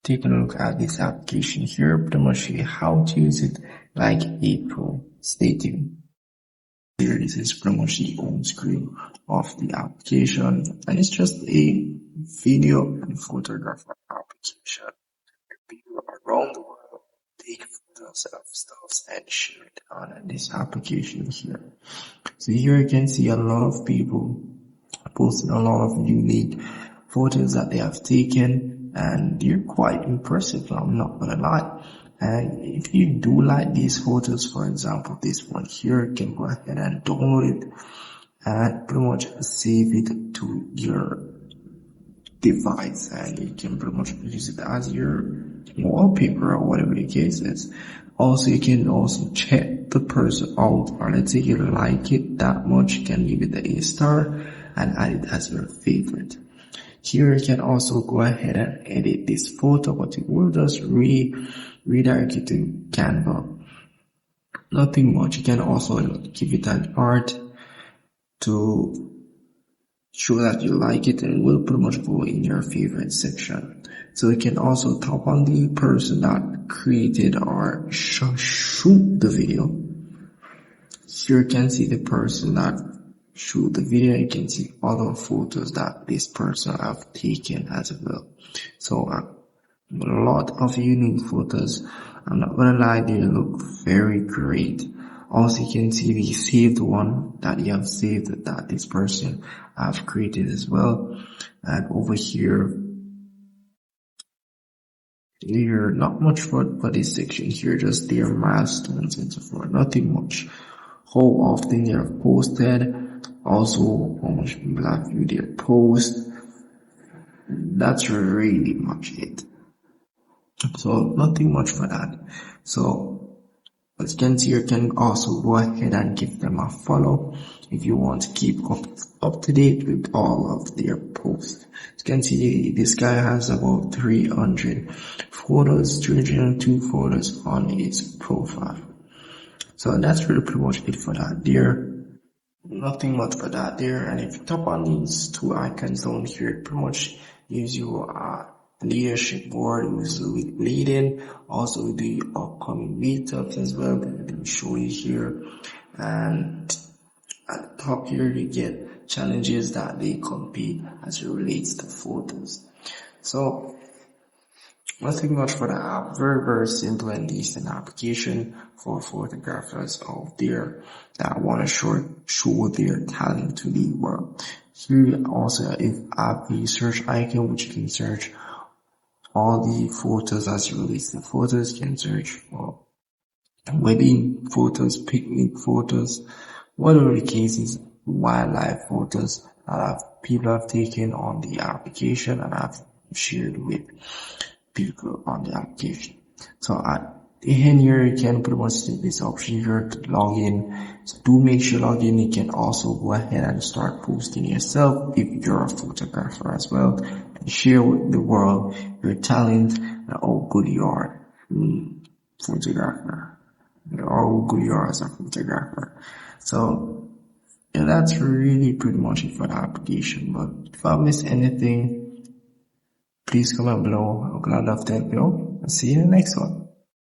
taking a look at this application here, pretty much show you how to use it like a pro. Stay tuned. Here, this is pretty much the home screen of the application, and it's just a video and photographer application. People around the world take photos of stuff and share it on this application here. So here you can see a lot of people posting a lot of unique photos that they have taken, and they're quite impressive, I'm not gonna lie. And if you do like these photos, for example this one here, you can go ahead and download it and pretty much save it to your device, and you can pretty much use it as your wallpaper or whatever the case is. Also, you can also check the person out, or let's say you like it that much, you can give it a star and add it as your favorite. Here you can also go ahead and edit this photo, but it will just redirect you to Canva. Nothing much. You can also give it an art to show that you like it, and it will pretty much go in your favorite section. So you can also tap on the person that created or shoot the video. Here you can see the person that shoot the video. You can see other photos that this person have taken as well. So a lot of unique photos. I'm not gonna lie, they look very great. Also, you can see the saved one that you have saved that this person have created as well. And over here, not much for this section here, just their milestones and so forth. Nothing much. How often they have posted, also how much people have viewed their post. That's really much it. So nothing much for that. So as you can see, you can also go ahead and give them a follow if you want to keep up to date with all of their posts. As you can see, this guy has about 300 photos, 302 photos on his profile. So that's really pretty much it for that there. Nothing much for that there. And if you tap on these two icons down here, it pretty much gives you a leadership board with leading, also with the upcoming meetups as well that they show you here. And at the top here you get challenges that they compete as it relates to photos. So nothing much for the app. Very simple and decent application for photographers out there that want to show their talent to the world. Here also have the search icon, which you can search all the photos as you release the photos. You can search for wedding photos, picnic photos, whatever the case is, wildlife photos that people have taken on the application and have shared with people on the application. So at the end here, you can pretty much see this option here to log in. So do make sure you log in. You can also go ahead and start posting yourself if you're a photographer as well, and share with the world your talent and how good you are photographer, or how good you are as a photographer. So yeah, that's really pretty much it for the application. But if I missed anything, please comment below. I'm glad to help you. I'll see you in the next one.